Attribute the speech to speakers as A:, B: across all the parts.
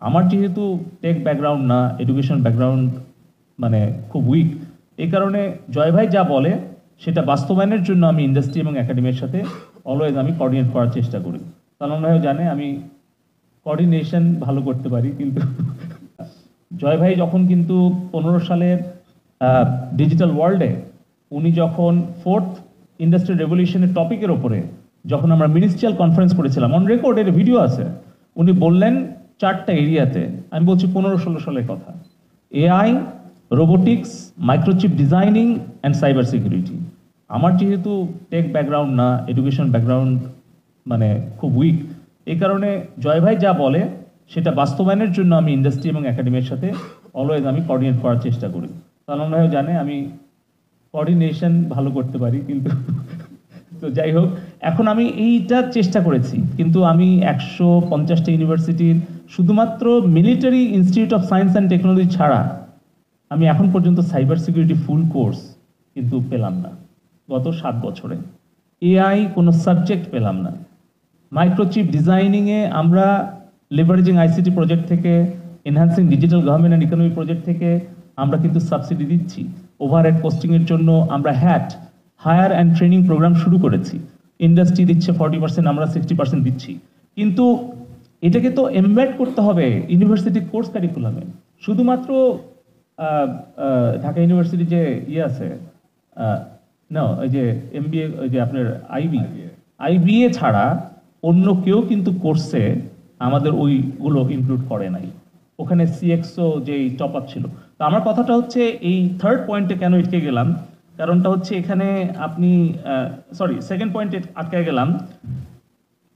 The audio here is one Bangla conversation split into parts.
A: আমার যেহেতু টেক ব্যাকগ্রাউন্ড না, এডুকেশন ব্যাকগ্রাউন্ড মানে খুব উইক, এই কারণে জয় ভাই যা বলে সেটা বাস্তবায়নের জন্য আমি ইন্ডাস্ট্রি এবং একাডেমির সাথে অলওয়েজ আমি কোঅর্ডিনেট করার চেষ্টা করি। সালমান ভাইও জানে আমি কোঅর্ডিনেশন ভালো করতে পারি, কিন্তু জয় ভাই যখন কিন্তু 15 সালের ডিজিটাল ওয়ার্ল্ডে উনি যখন ফোর্থ ইন্ডাস্ট্রিয়াল রেভলিউশনের টপিকের ওপরে যখন আমরা মিনিস্ট্রিয়াল কনফারেন্স করেছিলাম, অন রেকর্ডের ভিডিও আছে, উনি বললেন 4টা এরিয়াতে, আমি বলছি 15-16 সালের কথা, AI, robotics, microchip designing and cyber security. আমার যেহেতু টেক ব্যাকগ্রাউন্ড না, এডুকেশন ব্যাকগ্রাউন্ড মানে খুব উইক, এই কারণে জয় ভাই যা বলে সেটা বাস্তবায়নের জন্য আমি ইন্ডাস্ট্রি এবং একাডেমির সাথে অলওয়েজ আমি কোঅর্ডিনেট করার চেষ্টা করি। সালমান ভাইও জানে আমি কোঅর্ডিনেশন ভালো করতে পারি, কিন্তু তো যাই হোক, এখন আমি এইটার চেষ্টা করেছি, কিন্তু আমি 150টা ইউনিভার্সিটির শুধুমাত্র military institute of science and technology ছাড়া আমি এখন পর্যন্ত সাইবার সিকিউরিটি ফুল কোর্স কিন্তু পেলাম না গত 7 বছরে। এআই কোনো সাবজেক্ট পেলাম না। মাইক্রোচিপ ডিজাইনিংয়ে আমরা লেভারেজিং আইসিটি প্রজেক্ট থেকে, enhancing digital government and economy project থেকে আমরা কিন্তু সাবসিডি দিচ্ছি। ওভারহেড পোস্টিংয়ের জন্য আমরা হায়ার অ্যান্ড ট্রেনিং প্রোগ্রাম শুরু করেছি। ইন্ডাস্ট্রি দিচ্ছে 40%, আমরা 60% দিচ্ছি। কিন্তু এটাকে তো এমবেড করতে হবে ইউনিভার্সিটি কোর্স কারিকুলামে। শুধুমাত্র ঢাকা ইউনিভার্সিটি যে আছে না, ওই যে এমবিএ, ওই যে আপনার আইবিএ ছাড়া অন্য কেউ কিন্তু কোর্সে আমাদের ওইগুলো ইনক্লুড করে নাই। ওখানে সিএক্সও যেই টপ আপ ছিল। তো আমার কথাটা হচ্ছে এই থার্ড পয়েন্টে কেন আটকে গেলাম, কারণটা হচ্ছে এখানে আপনি সেকেন্ড পয়েন্টে আটকে গেলাম,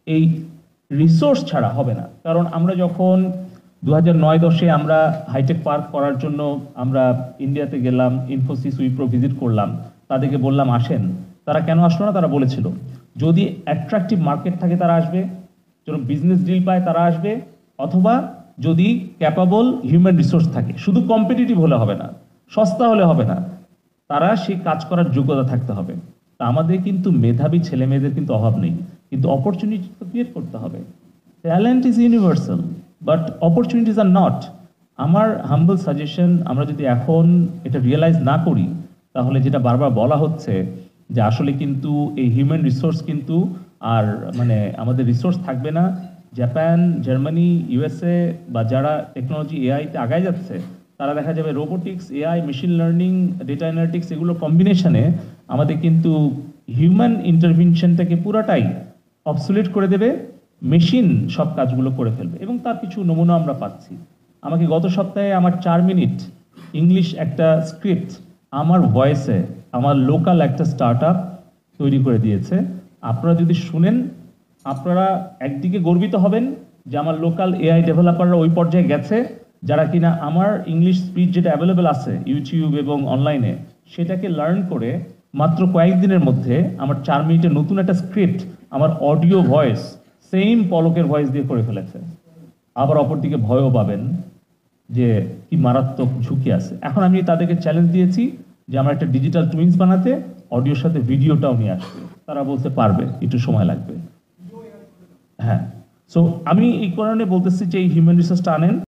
A: এই রিসোর্স ছাড়া হবে না। কারণ আমরা যখন 2009-10 আমরা হাইটেক পার্ক করার জন্য আমরা ইন্ডিয়াতে গেলাম, ইনফোসিস, উইপ্রো ভিজিট করলাম, তাদেরকে বললাম আসেন। তারা কেন আসলো না? তারা বলেছিল যদি অ্যাট্রাকটিভ মার্কেট থাকে তারা আসবে, যদি বিজনেস ডিল পায় তারা আসবে, অথবা যদি ক্যাপাবল হিউম্যান রিসোর্স থাকে। শুধু কম্পিটিটিভ হলে হবে না, সস্তা হলে হবে না, তারা সেই কাজ করার যোগ্যতা থাকতে হবে। তা আমাদের কিন্তু মেধাবী ছেলে মেয়েদের কিন্তু অভাব নেই, কিন্তু অপরচুনিটি তো ক্রিয়েট করতে হবে। Talent is universal, but opportunities are not. আমার হাম্বল সাজেশন, আমরা যদি এখন এটা রিয়েলাইজ না করি, তাহলে যেটা বারবার বলা হচ্ছে যে আসলে কিন্তু এই হিউম্যান রিসোর্স কিন্তু আর মানে আমাদের রিসোর্স থাকবে না। জাপান, জার্মানি, ইউএসএ বা যারা টেকনোলজি এআইতে আগায় যাচ্ছে, তারা দেখা যাবে robotics, AI, machine learning, data analytics, এগুলো কম্বিনেশনে আমাদের কিন্তু হিউম্যান ইন্টারভেনশনটাকে পুরাটাই অবসোলিউট করে দেবে, মেশিন সব কাজগুলো করে ফেলবে। এবং তার কিছু নমুনা আমরা পাচ্ছি। আমাকে গত সপ্তাহে আমার 4 মিনিট ইংলিশ একটা স্ক্রিপ্ট আমার ভয়েসে আমার লোকাল একটা স্টার্টআপ তৈরি করে দিয়েছে। আপনারা যদি শুনেন, আপনারা একদিকে গর্বিত হবেন যে আমার লোকাল এআই ডেভেলপাররা ওই পর্যায়ে গেছে, যারা কিনা আমার ইংলিশ স্পিচ যেটা অ্যাভেলেবেল আছে ইউটিউব এবং অনলাইনে, সেটাকে লার্ন করে মাত্র কয়েকদিনের মধ্যে আমার 4 মিনিটের নতুন একটা স্ক্রিপ্ট আমার অডিও ভয়েস সেম পলকের ভয়েস দিয়ে করে ফেলেছে। আবার অপরদিকে ভয়ও পাবেন যে কি মারাত্মক ঝুঁকি আছে। এখন আমি তাদেরকে চ্যালেঞ্জ দিয়েছি যে আমরা একটা ডিজিটাল টুইন্স বানাতে, অডিওর সাথে ভিডিওটাও নিয়ে আসবে। তারা বলতে পারবে, একটু সময় লাগবে। হ্যাঁ, সো আমি এই কারণে বলতেছি যে এই হিউম্যান রিসোর্সটা আনেন।